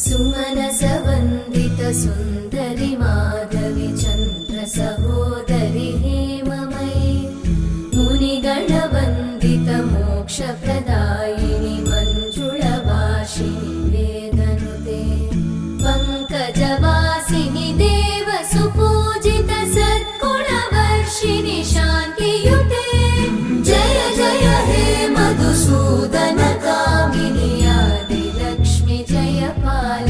सुमनसवन्दित सुन्दरि माधवि चन्द्र सहोदरि हेममयि मुनिगणवन्दित मोक्षप्रदायिनि मञ्जुळभाषिणि वेदनुते पङ्कजवासिनि देवसुपूजित सद्गुणवर्षिणि शान्तियुते जय जय हे मधुसूदन कामिनि आदिलक्ष्मि जयपाल